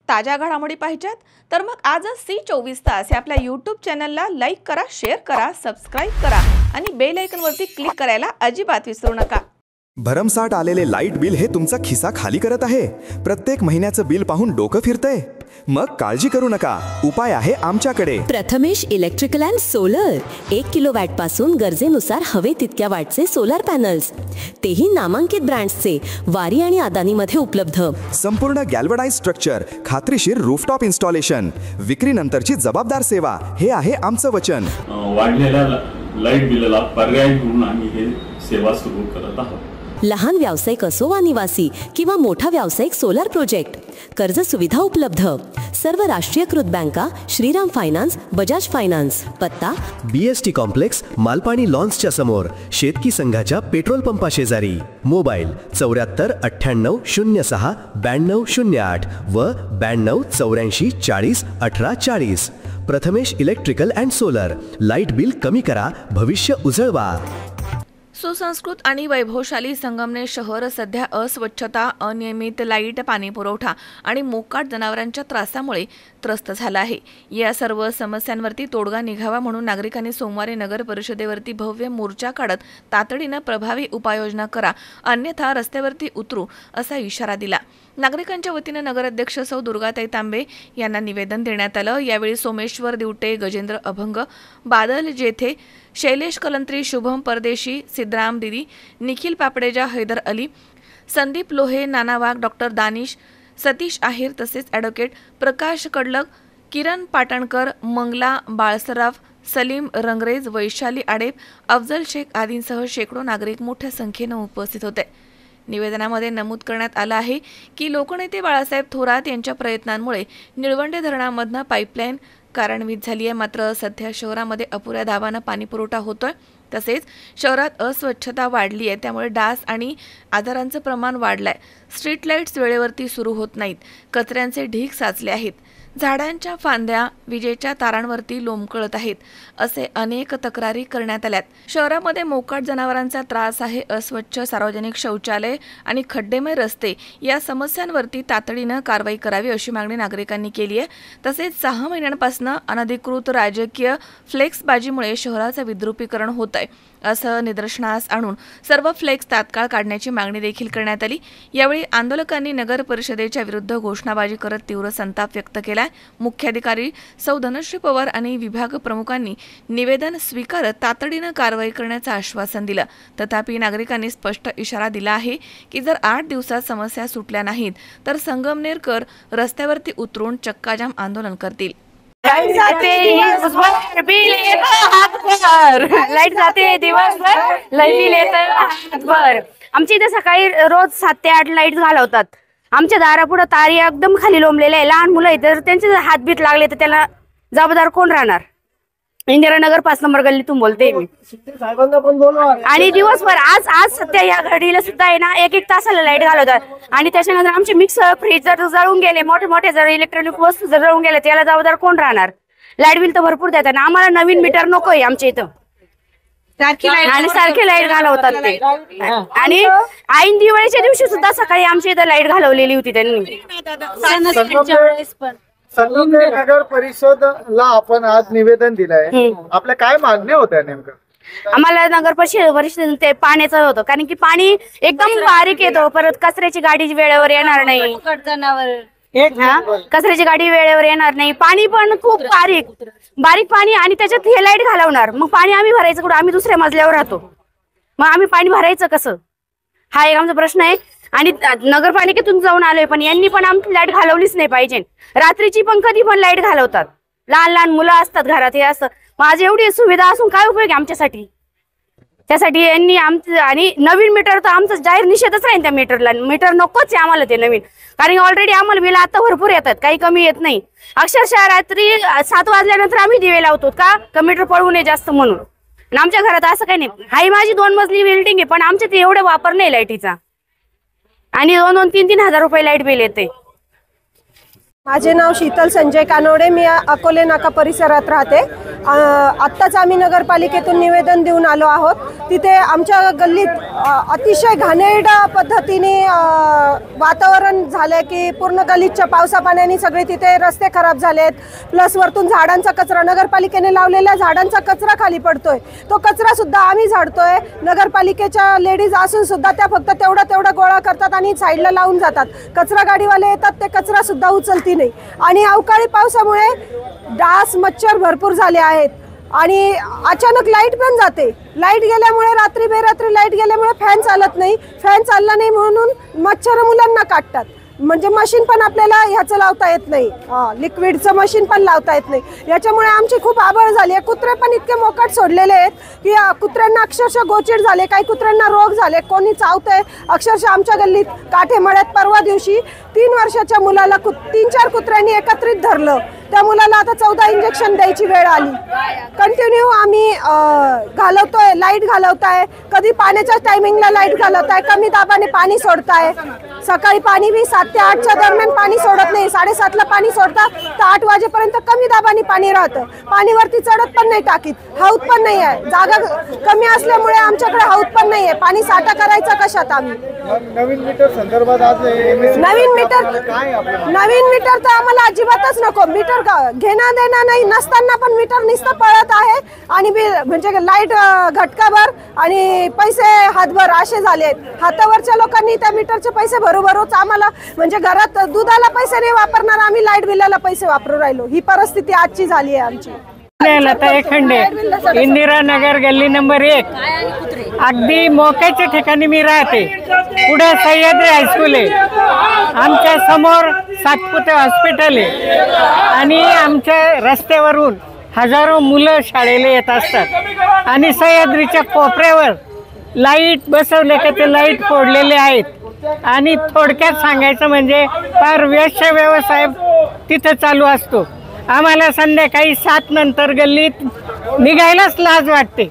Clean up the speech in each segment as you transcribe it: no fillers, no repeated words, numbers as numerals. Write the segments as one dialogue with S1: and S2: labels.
S1: ताज्या घडामोडी पाहिजेत तर मग आजच C24 तास या आपल्या YouTube चॅनलला लाईक करा, शेअर करा, सबस्क्राइब करा आणि बेल आयकॉनवरती क्लिक करायला अजिबात विसरू नका।
S2: भरमसाठ आलेले लाईट बिल हे तुमचा खिसा खाली करत आहे। प्रत्येक महिन्याचं बिल पाहून डोकं फिरतंय? मग काळजी करू नका, उपाय आहे आमच्याकडे।
S3: Prathamesh electrical and solar 1 kilowatt पासून गरजेनुसार हवे तितक्या वॅटचे सोलर पॅनल्स, तेही नामांकित ब्रँड्सचे, वारी आणि अदानी मध्ये उपलब्ध।
S2: संपूर्ण गॅल्वनाइज स्ट्रक्चर, खात्रीशीर रूफटॉप इन्स्टॉलेशन, विक्रीनंतरची जबाबदार सेवा, हे आहे आमचं वचन।
S4: वाढलेल्या लाईट बिलाला पर्याय म्हणून आम्ही हे सेवा सुरू करत आहोत।
S3: लहान व्यावसायिक असो वा निवासी किंवा मोठा व्यावसायिक सोलर प्रोजेक्ट, कर्ज सुविधा उपलब्ध। सर्व राष्ट्रीयकृत बँका, श्रीराम फायनान्स, बजाज फायनान्स। पत्ता
S5: BST कॉम्प्लेक्स, मालपाणी लॉन्सच्या समोर, शेतकी संघाच्या पेट्रोल पंपा शेजारी। मोबाईल 74 98 06 92 08 व 92 84 40 18 40। Prathamesh electrical and solar, light bill कमी करा, भविष्य उजळवा।
S1: सुसंस्कृत आणि वैभवशाली संगमनेर शहर सध्या अस्वच्छता, अनियमित लाईट, पाणी पुरवठा आणि मोकाट जनावरांच्या त्रासामुळे त्रस्त झाला आहे। या सर्व समस्यांवरती तोडगा निघावा म्हणून नागरिकांनी सोमवारी नगर परिषदेवरती भव्य मोर्चा काढत तातडीने प्रभावी उपाययोजना करा, अन्यथा रस्त्यावरती उतरू असा इशारा दिला। नागरिकांच्या वतीने नगराध्यक्ष सौ दुर्गाताई तांबे यांना निवेदन देण्यात आलं। यावेळी सोमेश्वर दिवटे, गजेंद्र अभंग, बादल जेथे, शैलेश कलंत्री, शुभम परदेशी, सिद्धराम दिदी, निखिल पापडेजा, हैदर अली, संदीप लोहे, नाना वाघ, डॉक्टर दानिश, सतीश आहेर तसेच ॲडव्होकेट प्रकाश कडलक, किरण पाटणकर, मंगला बाळसराफ, सलीम रंगरेज, वैशाली आडेप, अफजल शेख आदींसह शेकडो नागरिक मोठ्या संख्येने उपस्थित होते। निवेदनामध्ये नमूद करण्यात आलं आहे की लोकनेते बाळासाहेब थोरात यांच्या प्रयत्नांमुळे निळवंडे धरणामधनं पाईपलाईन कार्यान्वित झाली आहे, मात्र सध्या शहरामध्ये अपुऱ्या दाबानं पाणी पुरवठा होतोय। तसेच शहरात अस्वच्छता वाढली आहे, त्यामुळे डास आणि आजारांचं प्रमाण वाढलंय। स्ट्रीट लाईट्स वेळेवरती सुरू होत नाहीत, कचऱ्यांचे ढीग साचले आहेत, झाडांच्या फांद्या विजेच्या तारांवरती लोंबकळत आहेत, असे अनेक तक्रारी करण्यात आल्यात। शहरामध्ये मोकाट जनावरांचा त्रास आहे, अस्वच्छ सार्वजनिक शौचालय आणि खड्डेमय रस्ते या समस्यांवरती तातडीनं कारवाई करावी अशी मागणी नागरिकांनी केली आहे। तसेच 6 महिन्यांपासून अनधिकृत राजकीय फ्लेक्सबाजीमुळे शहराचं विद्रुपीकरण होत आहे असं निदर्शनास आणून सर्व फ्लेक्स तात्काळ काढण्याची मागणी देखील करण्यात आली। यावेळी आंदोलकांनी नगर परिषदेच्या विरुद्ध घोषणाबाजी करत तीव्र संताप व्यक्त केला। मुख्याधिकारी सौ धनश्री पवार आणि विभाग प्रमुखांनी निवेदन स्वीकारत तातडीनं कारवाई करण्याचं आश्वासन दिलं। तथापि नागरिकांनी स्पष्ट इशारा दिला आहे की जर 8 दिवसात समस्या सुटल्या नाहीत तर संगमनेरकर रस्त्यावरती उतरून चक्काजाम आंदोलन करतील।
S6: लाईट जाते बिल येतं हातभर, लाईट जाते दिवसभर, लाईट बिल येतं हातभर। आमच्या इथे सकाळी रोज 7 ते 8 लाईट घालवतात। आमच्या दारापुढे तारी एकदम खाली लोंबलेले आहे, लहान मुलं आहेत, तर त्यांचे हात बीत लागले तर त्याला जबाबदार कोण राहणार? इंदिरानगर 5 नंबर गल्लीतून बोलते मी। आणि दिवसभर आज सध्या या घडीला सुद्धा आहे ना 1-1 तासाला लाईट घालवतात। आणि त्याच्यानंतर आमचे मिक्सर, फ्रीज जर जळून गेले, मोठे जर इलेक्ट्रॉनिक वस्तू जर जळून गेले, त्याला जबाबदार कोण राहणार? लाईट बिल तर भरपूर देतात, आम्हाला नवीन मीटर नकोय आमच्या इथं, आणि सारखे लाईट घालवतात ते। आणि ऐन दिवाळीच्या दिवशी सुद्धा सकाळी आमच्या इथं लाईट घालवलेली होती त्यांनी।
S7: संगमनेर नगर परिषदला आपण आज निवेदन दिलंय, आपल्या काय मागण्या होत्या नेमकं?
S6: आम्हाला नगर परिषद ते पाण्याचं होतं, कारण की पाणी एकदम बारीक येतो, परत कचऱ्याची गाडी वेळेवर येणार नाही, कचऱ्याची गाडी वेळेवर येणार नाही, पाणी पण खूप बारीक पाणी, आणि त्याच्यात हे लाईट घालवणार, मग पाणी आम्ही भरायचं कुठं? आम्ही दुसऱ्या मजल्यावर राहतो, मग आम्ही पाणी भरायचं कसं? हा एक आमचा प्रश्न आहे। आणि नगरपालिकेतून जाऊन आलोय, पण यांनी पण आमची लाईट घालवलीच नाही पाहिजे। रात्रीची पण कधी पण लाईट घालवतात, लहान मुलं असतात घरात, हे असं माझी एवढी सुविधा असून काय उपयोग आहे आमच्यासाठी? त्यासाठी यांनी आमचं, आणि नवीन मीटर तर आमचा जाहीर निषेधच राहील त्या मीटरला। मीटर नकोच आहे आम्हाला ते नवीन, कारण ऑलरेडी आम्हाला बिल आता भरपूर येतात, काही कमी येत नाही। अक्षरशः रात्री 7 वाजल्यानंतर आम्ही दिवे लावतो का मीटर पळवू नये जास्त म्हणून। आणि आमच्या घरात असं काही नाही, हाही माझी 2 मजली बिल्डिंग आहे, पण आमच्या ते एवढे वापर नाही लाईटीचा, आणि 2-3 हजार रुपये लाईट बिल येते।
S8: माझे नाव शीतल संजय कानोडे, मी अकोले नाका परिसरात राहते। आत्ताच आम्ही नगरपालिकेतून निवेदन देऊन आलो आहोत. तिथे आमच्या गल्लीत अतिशय घाणेरड्या पद्धतीने वातावरण झालं की पूर्ण गल्लीच्या पावसा पाण्याने सगळे तिथे रस्ते खराब झालेत. प्लस वरतून झाडांचा कचरा, नगरपालिकेने लावलेल्या झाडांचा कचरा खाली पडतोय. तो कचरा सुद्धा आम्ही झाडतोय. नगरपालिकेच्या लेडीज असून सुद्धा त्या फक्त तेवढा गोळा करतात आणि साईडला लावून जातात. कचरा गाडीवाले येतात, ते कचरा सुद्धा उचलती नाही. आणि अवकाळी पावसामुळे डास मच्छर भरपूर झाले आहेत. आणि अचानक लाईट पण जाते. लाईट गेल्यामुळे रात्री बेरात्री लाईट गेल्यामुळे फॅन चालत नाही. फॅन चालला नाही म्हणून मच्छर मुलांना काटतात. म्हणजे मशीन पण आपल्याला ह्याचं लावता येत नाही, लिक्विडचं मशीन पण लावता येत नाही. याच्यामुळे आमची खूप आबळ झाली आहे. कुत्रे पण इतके मोकाट सोडलेले आहेत की कुत्र्यांना अक्षरशः गोचीड झाले, काही कुत्र्यांना रोग झाले, कोणी चावतंय. अक्षरशः आमच्या गल्लीत काठेमळ्यात परवा दिवशी 3 वर्षाच्या मुलाला 3-4 कुत्र्यांनी एकत्रित धरलं. त्या मुलाला आता 14 इंजेक्शन द्यायची वेळ आली. कंटिन्यू आम्ही घालवतोय, लाईट घालवताय. कधी पाण्याच्या टायमिंगला लाईट घालवताय, कमी दाबाने पाणी सोडताय. सकाळी पाणी बी 7 ते 8च्या दरम्यान पाणी सोडत नाही. 7:30ला पाणी सोडतात तर 8 वाजेपर्यंत कमी दाबाने पाणी राहतं. पाणीवरती चढत पण नाही टाकीत. हौद पण नाही आहे. जागा कमी असल्यामुळे आमच्याकडे हौद पण नाही आहे. पाणी साठा करायचा कशात आम्ही?
S7: नवीन मीटर संदर्भात आज
S8: नवीन मीटर तर आम्हाला अजिबातच नको. मीटर घेणं देणं नाही नसताना पण मीटर नुसतं पळत आहे. आणि म्हणजे लाईट घटकाभर आणि पैसे हातभर असे झालेत. हातावरच्या लोकांनी त्या मीटरचे पैसे भरूच आम्हाला म्हणजे घरात दुधाला पैसे नाही वापरणार, आम्ही लाईट बिलाला पैसे वापरू राहिलो. ही परिस्थिती आजची झाली आहे आमची.
S9: लता एखंडे, इंदिरा नगर, गल्ली नंबर 1. अगदी मोक्याच्या ठिकाणी मी राहते. पुढे सह्याद्री हायस्कूल आहे, आमच्या समोर सातपुते हॉस्पिटल आहे आणि आमच्या रस्त्यावरून हजारो मुलं शाळेला येत असतात. आणि सह्याद्रीच्या कोपऱ्यावर लाईट बसवले का ते लाईट फोडलेले आहेत. आणि थोडक्यात सांगायचं म्हणजे फार वेश्या व्यवसाय तिथं चालू असतो. आम्हाला संध्याकाळी 7 नंतर गल्लीत निघायलाच लाज वाटते.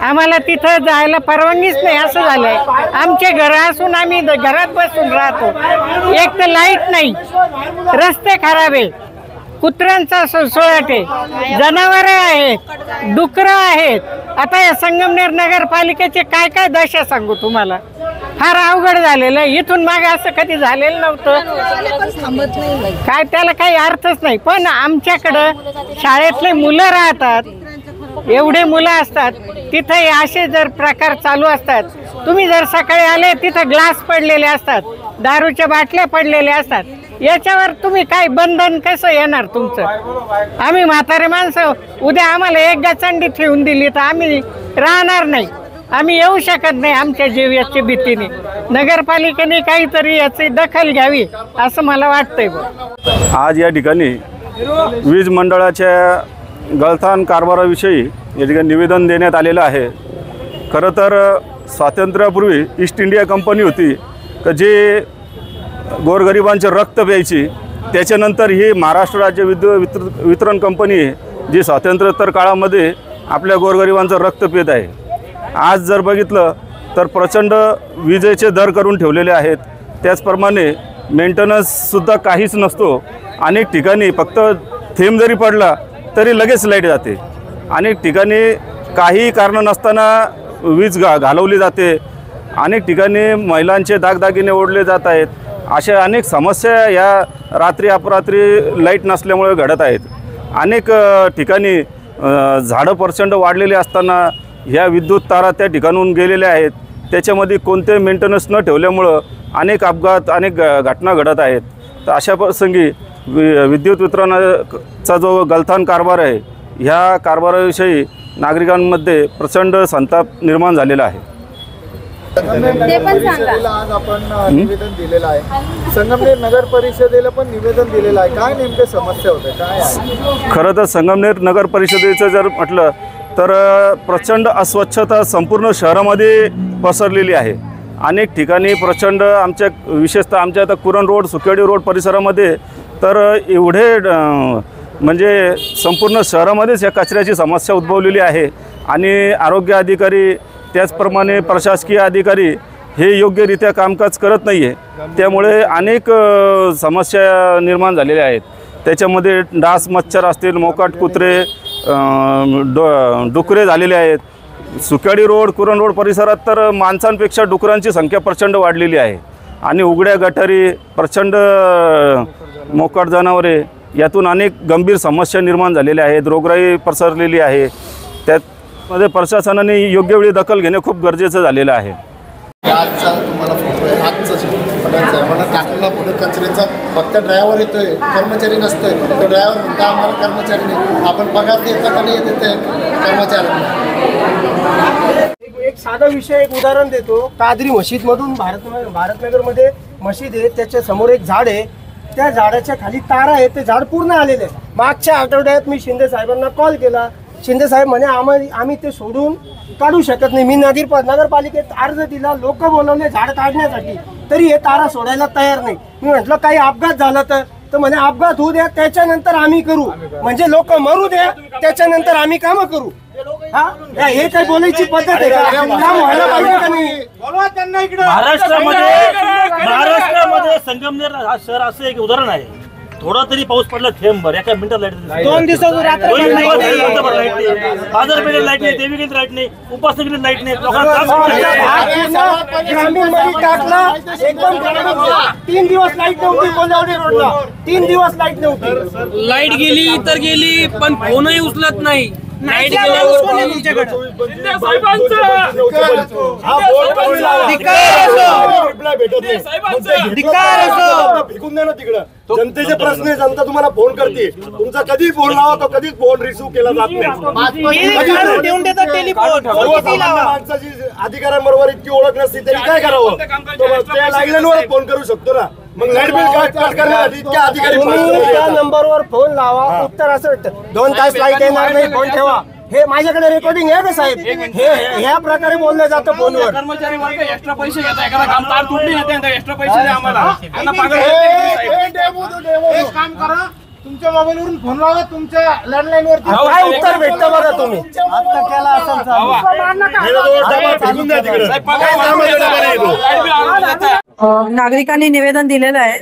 S9: आम्हाला तिथं जायला परवानगीच नाही असं झालंय. आमचे घर असून आम्ही घरात बसून राहतो. एक तर लाईट नाही, रस्ते खराब आहे, कुत्र्यांचा सुळसुळाट आहे, जनावरे आहेत, डुकरं आहेत. आता या संगमनेर नगरपालिकेचे काय काय दशा सांगू तुम्हाला. फार अवघड झालेलं आहे. इथून मागे असं कधी झालेलं नव्हतं. काय त्याला काही अर्थच नाही. पण आमच्याकडं शाळेतले मुलं राहतात, एवढे मुलं असतात, तिथे असे जर प्रकार चालू असतात. तुम्ही जर सकाळी आले तिथं ग्लास पडलेले असतात, दारूच्या बाटल्या पडलेल्या असतात. याच्यावर तुम्ही काय बंधन कसं येणार तुमचं? आम्ही म्हातारे माणसं, उद्या आम्हाला एक गचंडी ठेवून दिली तर आम्ही राहणार नाही. आम्ही येऊ शकत नाही आमच्या जीवाच्या भीतीने. नगरपालिकेने काहीतरी याची दखल घ्यावी असं मला वाटतंय.
S4: आज या ठिकाणी वीज मंडळाच्या गळथान कारभाराविषयी या ठिकाणी निवेदन देण्यात आलेलं आहे. खरं तर स्वातंत्र्यापूर्वी ईस्ट इंडिया कंपनी होती का जे गोरगरिबांचे रक्त प्यायची. त्याच्यानंतर ही महाराष्ट्र राज्य विद्युत वितरण कंपनी आहे जी स्वातंत्र्योत्तर काळामध्ये आपल्या गोरगरिबांचं रक्त पित आहे. आज जर बघितलं तर प्रचंड विजेचे दर करून ठेवलेले आहेत. त्याचप्रमाणे मेंटेनन्ससुद्धा काहीच नसतो. अनेक ठिकाणी फक्त थेंब जरी पडला तरी लगेच लाईट जाते. अनेक ठिकाणी काही कारण नसताना वीज घालवली जाते. अनेक ठिकाणी महिलांचे दागदागिने ओढले जात आहेत. अशा अनेक समस्या या रात्री अपरात्री लाईट नसल्यामुळे घडत आहेत. अनेक ठिकाणी झाडं प्रचंड वाढलेली असताना ह्या विद्युत तारा त्या ठिकाणून गेलेल्या आहेत. त्याच्यामध्ये कोणते मेंटेनन्स न ठेवल्यामुळं अनेक अपघात, अनेक घटना घडत आहेत. तर अशा प्रसंगी विद्युत वितरणाचा जो गलथान कारभार आहे, ह्या कारभाराविषयी नागरिकांमध्ये प्रचंड संताप निर्माण झालेला आहे.
S7: आज आपण निवेदन दिलेलं आहे. संगमनेर नगर परिषदेला पण निवेदन दिलेलं आहे. काय नेमके समस्या होते, काय आहे?
S4: खरं तर संगमनेर नगर परिषदेचं जर म्हटलं तर प्रचंड अस्वच्छता संपूर्ण शहरामध्ये पसरलेली आहे. अनेक ठिकाणी प्रचंड आमच्या विशेषतः आमच्या आता कुरण रोड, सुकेवाडी रोड परिसरामध्ये तर एवढे म्हणजे संपूर्ण शहरामध्येच या कचऱ्याची समस्या उद्भवलेली आहे. आणि आरोग्य अधिकारी त्याचप्रमाणे प्रशासकीय अधिकारी हे योग्यरित्या कामकाज करत नाही आहे. त्यामुळे अनेक समस्या निर्माण झालेल्या आहेत. त्याच्यामध्ये डास, मच्छर असतील, मोकाट कुत्रे, डुकरे झालेले आहेत. सुक्याडी रोड, कुरण रोड परिसरात तर माणसांपेक्षा डुकरांची संख्या प्रचंड वाढलेली आहे आणि उघड्या गटारी, प्रचंड मोकाट जनावरे, यातून अनेक गंभीर समस्या निर्माण झालेल्या आहेत. रोगराई पसरलेली आहे. त्यामध्ये प्रशासनाने योग्य वेळी दखल घेणे खूप गरजेचं झालेलं आहे.
S7: आजचा तुम्हाला फोटो आहे, आजचं बघायचं आहे मला. टाकला पुढे कचऱ्याचा फक्त ड्रायव्हर येतोय, कर्मचारी नसतोय. तो ड्रायव्हर म्हणतो आम्हाला कर्मचारी नाही. आपण पगार देतो का नाही देतोय कर्मचारी.
S10: एक साधा विषय, एक उदाहरण देतो. कादरी मशीदमधून भारतनगरमध्ये मशीद आहे, त्याच्या समोर एक झाड आहे. त्या झाडाच्या खाली तारा आहे, ते झाड पूर्ण आलेले आहे. मागच्या आठवड्यात मी शिंदे साहेबांना कॉल केला. शिंदे साहेब म्हणे आम्ही ते सोडून काढू शकत नाही. मी नगरपालिकेत अर्ज दिला, लोक बोलवले झाड काढण्यासाठी, तरी हे तारा सोडायला तयार नाही. मी म्हटलं काही अपघात झाला तर म्हणे अपघात होऊ द्या, त्याच्यानंतर आम्ही करू. म्हणजे लोक मरू द्या, त्याच्यानंतर आम्ही कामं करू. हे काय बोलायची पद्धत आहे का? काम व्हायला पाहिजे का नाही?
S11: महाराष्ट्रामध्ये संगमनेर शहर असं एक उदाहरण आहे. थोडा तरी पाऊस पडला थेंबभर, एका मिनिटात लाईट
S10: 2 दिवस
S11: लाईट नाही, बाजारपेठेत लाईट नाही, देवीकडे लाईट नाही, उपासनेकडे लाईट नाही.
S10: ग्रामीणमध्ये टाकला एकदम 3 दिवस लाईट नव्हती. कोल्हावडी रोडला 3 दिवस लाईट नव्हती.
S12: लाईट गेली तर गेली, पण फोनही उचलत नाही. लाईट
S10: जनतेचे प्रश्न आहे, जनता तुम्हाला फोन करते. तुमचा कधी फोन लावा तो कधीच फोन रिसिव्ह केला जात नाही. माणसाची अधिकाऱ्यांबरोबर इतकी ओळख नसते तरी काय करावं? त्या लाईनवर फोन करू शकतो ना. मग लाईट बिल कट करण्यासाठी इतके अधिकारी त्या नंबरवर फोन लावा. उत्तर असं 2 तास लाईट येणार नाही, फोन ठेवा. हे माझ्याकडे रेकॉर्डिंग आहे का साहेब? हे ह्या प्रकारे बोललं जातं फोनवर.
S12: कर्मचारी वर्ग एक्स्ट्रा पैसे घेतात, एखादा काम तार तुटली येते, एक्स्ट्रा पैसे द्या आम्हाला.
S7: एक काम करा, तुमच्या मोबाईलवरून फोन लावा, तुमच्या लँडलाईन वरती
S10: काय उत्तर भेटतं बघा तुम्ही. आता केला असेल
S13: नागरिकांनी निवेदन दिलेलं आहे,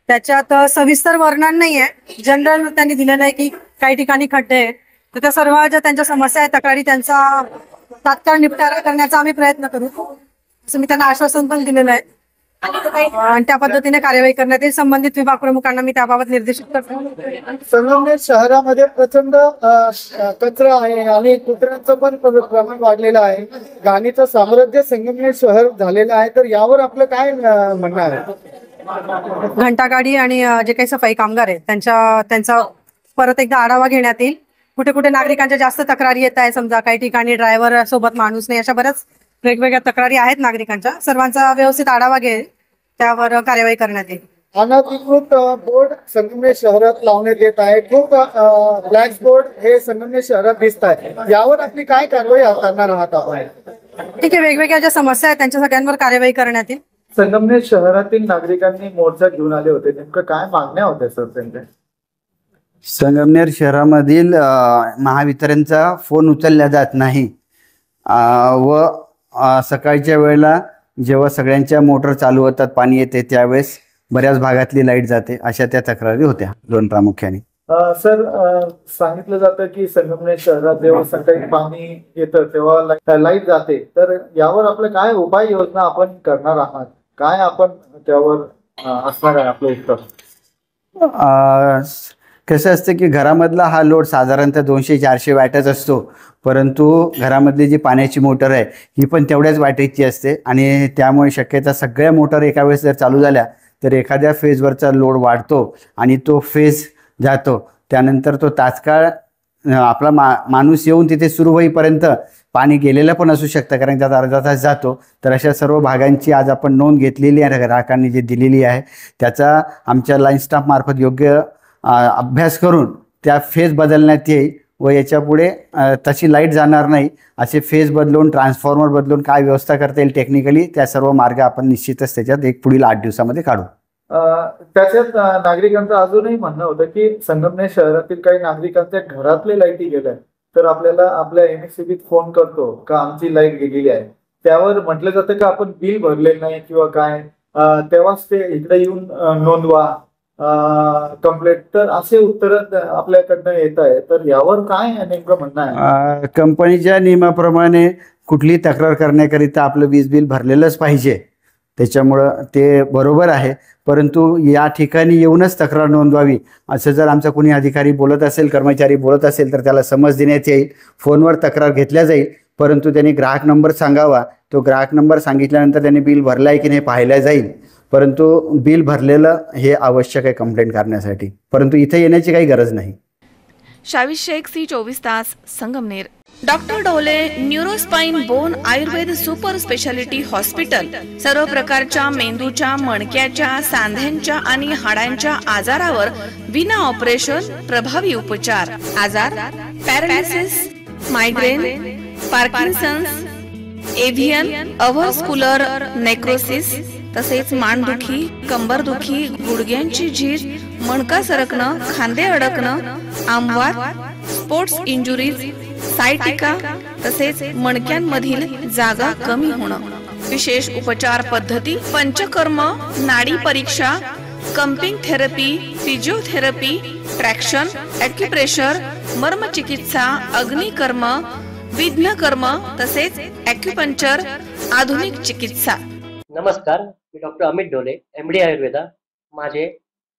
S13: त्याच्यात सविस्तर वर्णन नाहीये. जनरल त्यांनी दिलेलं आहे की काही ठिकाणी खड्डे आहेत, तर त्या सर्व ज्या त्यांच्या समस्या आहेत, तक्रारी, त्यांचा तात्काळ निपटारा करण्याचा आम्ही प्रयत्न करू, असं मी त्यांना आश्वासन पण दिलेलं आहे. आणि त्या पद्धतीने कार्यवाही करण्यात येईल. संबंधित विभाग प्रमुखांना मी त्याबाबत निर्देशित करतो.
S7: संगमनेर शहरामध्ये प्रचंड कचरा आहे आणि कुत्र्यांचं पण प्रमाण वाढलेलं आहे. घाणीचं साम्राज्य संगमनेर शहर झालेलं आहे. तर यावर आपलं काय म्हणणं आहे?
S13: घंटागाडी आणि जे काही सफाई कामगार आहेत त्यांचा परत एकदा आढावा घेण्यात येईल. कुठे कुठे नागरिकांच्या जास्त तक्रारी येत आहे, समजा काही ठिकाणी ड्रायव्हर सोबत माणूस नाही, अशा बऱ्याच वेगवेगळ्या तक्रारी आहेत नागरिकांच्या. सर्वांचा व्यवस्थित आढावा घेईल, त्यावर कार्यवाही करण्यात येईल.
S7: अनधिकृत बोर्ड संगमनेर शहरात लावण्यात येत आहे. खूप ब्लॅक बोर्ड हे संगमनेर शहरात दिसत आहे. यावर आपली काय कारवाई करणार आहात आपण?
S13: ठीक आहे, वेगवेगळ्या ज्या समस्या आहेत त्यांच्या सगळ्यांवर कार्यवाही करण्यात येईल.
S7: संगमनेर शहरातील नागरिकांनी मोर्चा घेऊन आले होते, नेमकं काय मागण्या होत्या सर त्यांच्या?
S14: संगमनेर शहरामधील महावितरणचा फोन उचलला जात नाही व सकाळच्या वेळेला जेव्हा सगळ्यांच्या मोटर चालू होतात, पाणी येते, त्यावेळेस बऱ्याच भागातली लाईट जाते, अशा त्या तक्रारी होत्या 2 प्रामुख्याने.
S7: सर, सांगितलं जातं की संगमनेर शहरात जेव्हा सकाळी पाणी येतं तेव्हा लाईट जाते. तर यावर आपलं काय उपाययोजना आपण करणार आहात? काय आपण त्यावर असणार आहे आपलं उत्तर?
S14: कसं असतं की घरामधला हा लोड साधारणतः 200-400 वॅटच असतो, परंतु घरामधली जी पाण्याची मोटर आहे ही पण तेवढ्याच वॅटेजची असते आणि त्यामुळे शक्यता सगळ्या मोटर एका वेळेस जर चालू झाल्या तर एखाद्या फेजवरचा लोड वाढतो आणि तो फेज जातो. त्यानंतर तो तात्काळ आपला माणूस येऊन तिथे सुरू होईपर्यंत पाणी गेलेलं पण असू शकतं, कारण त्यात अर्धा तास जातो. तर अशा सर्व भागांची आज आपण नोंद घेतलेली आहे, ग्राहकांनी जे दिलेली आहे त्याचा आमच्या लाईन स्टाफ मार्फत योग्य अभ्यास करून त्या फेज बदलण्यात येईल व याच्या पुढे तशी लाईट जाणार नाही, असे फेज बदलून, ट्रान्सफॉर्मर बदलून काय व्यवस्था करता येईल टेक्निकली, त्या सर्व मार्ग आपण निश्चितच त्याच्यात पुढील 8 दिवसामध्ये काढू.
S7: त्याच्यात नागरिकांचं अजूनही म्हणणं होतं की संगमनेर शहरातील काही नागरिकांच्या घरातले लाईटी गेल्या तर आपल्याला आपल्या MSCBीत फोन करतो का आमची लाईट गेलेली आहे. त्यावर म्हटलं जातं का आपण बिल भरले नाही किंवा काय, तेव्हाच ते इकडे येऊन नोंदवा. कंप्लेंट, तर असे उत्तर आपल्याकडनं येत आहे. तर यावर काय नेमकं म्हणणं आहे?
S14: कंपनीच्या नियमाप्रमाणे कुठली तक्रार करण्याकरिता आपलं वीज बिल भरलेलंच पाहिजे, त्याच्यामुळं ते बरोबर आहे. परंतु या ठिकाणी येऊनच तक्रार नोंदवावी असं जर आमचा कोणी अधिकारी बोलत असेल, कर्मचारी बोलत असेल, तर त्याला समज देण्यात येईल. फोनवर तक्रार घेतल्या जाईल, परंतु त्यांनी ग्राहक नंबर सांगावा. तो ग्राहक नंबर सांगितल्यानंतर त्यांनी बिल भरलं आहे की नाही पाहायला जाईल. परंतु बिल भरलेलं हे आवश्यक आहे कंप्लेंट करण्यासाठी, परंतु इथे येण्याची काही गरज नाही.
S1: शावीज शेख, सी 24 तास, संगमनेर. डॉक्टर डोले neurospine bone Ayurveda super speciality hospital सर्व प्रकारच्या मेंदूच्या, मणक्याच्या, सांध्यांच्या आणि हाडांच्या आजारावर विना ऑपरेशन प्रभावी उपचार. आजार पॅरालिसिस, मायग्रेन, पार्किन्सन्स, एव्हियन, अव्हस्क्युलर नेक्रोसिस, तसेच मानदुखी, कंबरदुखी, गुडघ्यांची झीज, मणका सरकणं, खांदे अडकणं, आमवात, स्पोर्ट्स इंजुरीज, सायटिका, तसेच मणक्यांमधील जागा कमी होणं. विशेष उपचार पद्धती पंचकर्म, नाडी परीक्षा, cupping therapy, physiotherapy, traction, acupressure, मर्मचिकित्सा, अग्निकर्म, विघ्नकर्म, तसेच ॲक्युपंक्चर, आधुनिक चिकित्सा.
S15: नमस्कार, मी डॉक्टर अमित डोले, MD आयुर्वेदा. माझे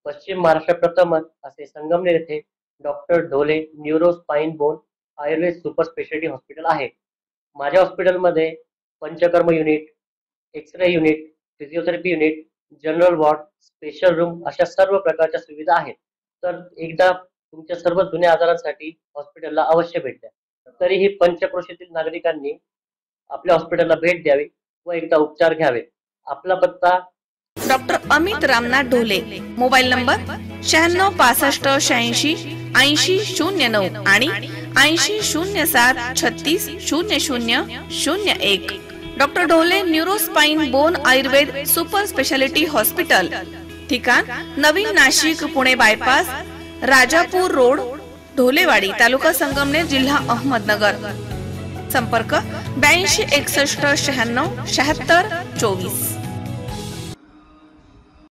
S15: पश्चिम महाराष्ट्र प्रथमच असे संगमनेर येथे doctor Dole neuro spine bone Ayurveda super speciality hospital आहे. माझ्या हॉस्पिटलमध्ये Panchakarma unit, x-ray unit, physiotherapy unit, general ward, special room अशा सर्व प्रकारच्या सुविधा आहेत. तर एकदा तुमच्या सर्व जुन्या आजारांसाठी हॉस्पिटलला अवश्य भेट द्या. तरीही पंचक्रोशीतील नागरिकांनी आपल्या हॉस्पिटलला भेट द्यावी व एकदा उपचार घ्यावे. आपला पत्ता
S1: doctor Amit Ramnath Dhole, mobile number 96 65 86 80 09 आणि 80 07 36 00 01. Doctor Dhole neurospine bone Ayurveda super speciality hospital, ठिकाण नवीन नाशिक पुणे बायपास, राजापूर रोड, ढोलेवाडी, तालुका संगमनेर, जिल्हा अहमदनगर. संपर्क 82 61 96 76 24.